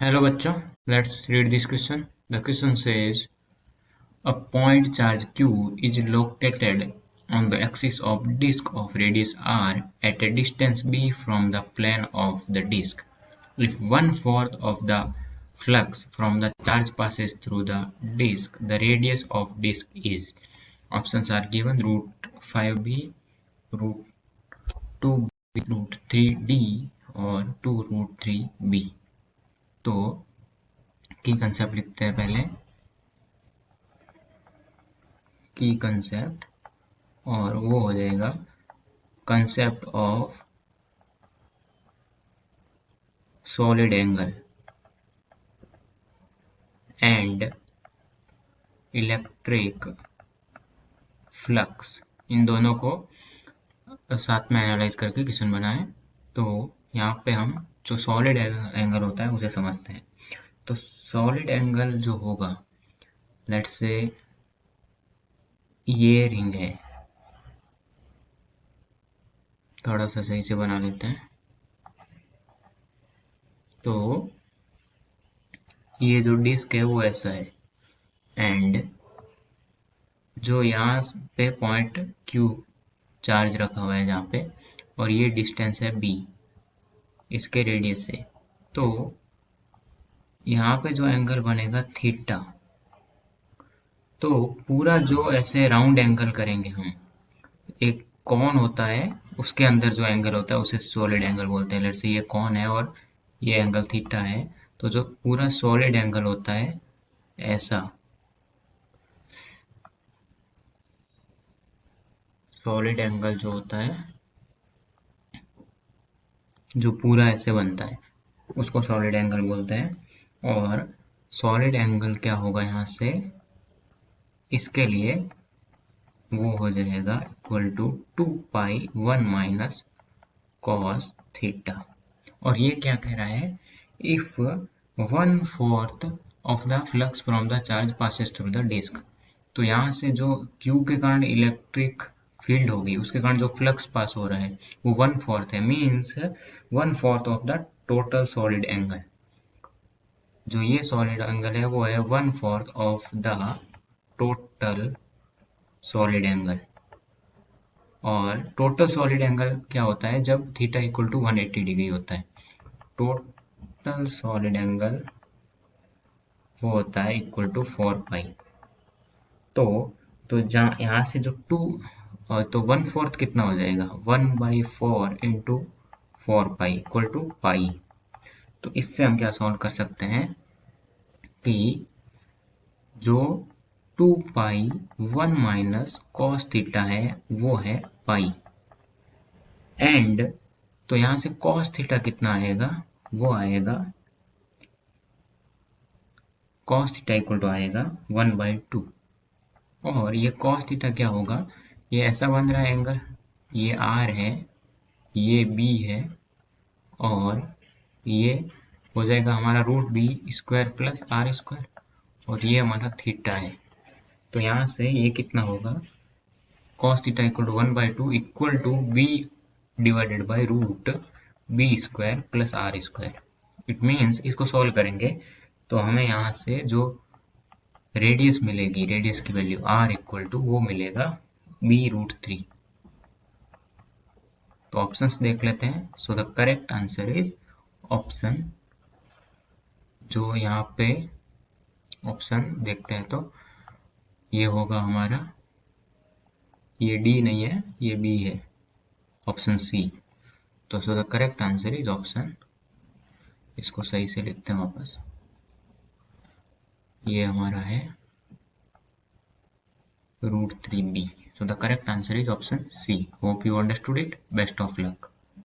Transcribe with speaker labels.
Speaker 1: Hello बच्चों, let's read this question. The question says a point charge Q is located on the axis of disk of radius r at a distance b from the plane of the disk. If 1/4 of the flux from the charge passes through the disk, the radius of disk is. Options are given: root 5b, root 2b, root 3d और 2 root 3b. तो की concept लिखते हैं पहले की concept और वो हो जाएगा concept of solid angle and electric flux, इन दोनों को साथ में एनालाइज करके क्वेश्चन बनाएं। तो यहाँ पे हम जो सॉलिड एंगल होता है उसे समझते हैं। तो सॉलिड एंगल जो होगा, लेट्स से ये रिंग है, थोड़ा सा सही से बना लेते हैं। तो ये जो डिस्क है वो ऐसा है एंड जो यहाँ पे पॉइंट Q चार्ज रखा हुआ है जहाँ पे, और ये डिस्टेंस है B इसके रेडियस से। तो यहाँ पे जो एंगल बनेगा थीटा, तो पूरा जो ऐसे राउंड एंगल करेंगे हम, एक कॉन होता है उसके अंदर जो एंगल होता है उसे सॉलिड एंगल बोलते हैं। लेट्स से ये कॉन है और ये एंगल थीटा है, तो जो पूरा सॉलिड एंगल होता है ऐसा, सॉलिड एंगल जो होता है जो पूरा ऐसे बनता है उसको सॉलिड एंगल बोलते हैं। और सॉलिड एंगल क्या होगा यहाँ से, इसके लिए वो हो जाएगा equal to 2 pi 1 minus cos theta. और ये क्या कह रहा है, if 1/4 of the flux from the charge passes through the disc. तो यहाँ से जो Q के कारण इलेक्ट्रिक फील्ड होगी, उसके कारण जो फ्लक्स पास हो रहा है वो 1/4 है, means 1/4 of the total solid angle. जो ये सॉलिड एंगल है वो है 1/4 of the total solid angle. और टोटल सॉलिड एंगल क्या होता है, जब थीटा इक्वल टू 180 डिग्री होता है। टोटल सॉलिड एंगल वो होता है इक्वल टू 4 पाई। तो जहाँ यहाँ से जो 2, तो 1/4 कितना हो जाएगा, 1/4 इंटू 4 पाई इक्वल टू पाई। तो इससे हम क्या सॉल्व कर सकते हैं कि जो 2 पाई 1 माइनस कॉस थीटा है वो है पाई, एंड तो यहाँ से कॉस थीटा कितना आएगा, वो आएगा कॉस थीटा इक्वल टू आएगा 1/2। और ये कॉस थीटा क्या होगा, ये ऐसा बन रहा है एंगल, ये R है, ये B है, और ये हो जाएगा हमारा √B² प्लस R², और ये हमारा थीटा है। तो यहाँ से ये कितना होगा, cos theta equal to 1/2 equal to B divided by √B² plus R²। It means इसको सॉल्व करेंगे तो हमें यहाँ से जो रेडियस मिलेगी, रेडियस की वैल्यू R इक्वल टू वो मिलेगा B√3। तो ऑप्शंस देख लेते हैं। So the correct answer is option, जो यहाँ पे ऑप्शन देखते हैं तो ये होगा हमारा, ये D नहीं है, ये B है, ऑप्शन C। तो so the correct answer is option, इसको सही से लिखते हैं वापस, ये हमारा है √3B. So the correct answer is option C. Hope you understood it. Best of luck.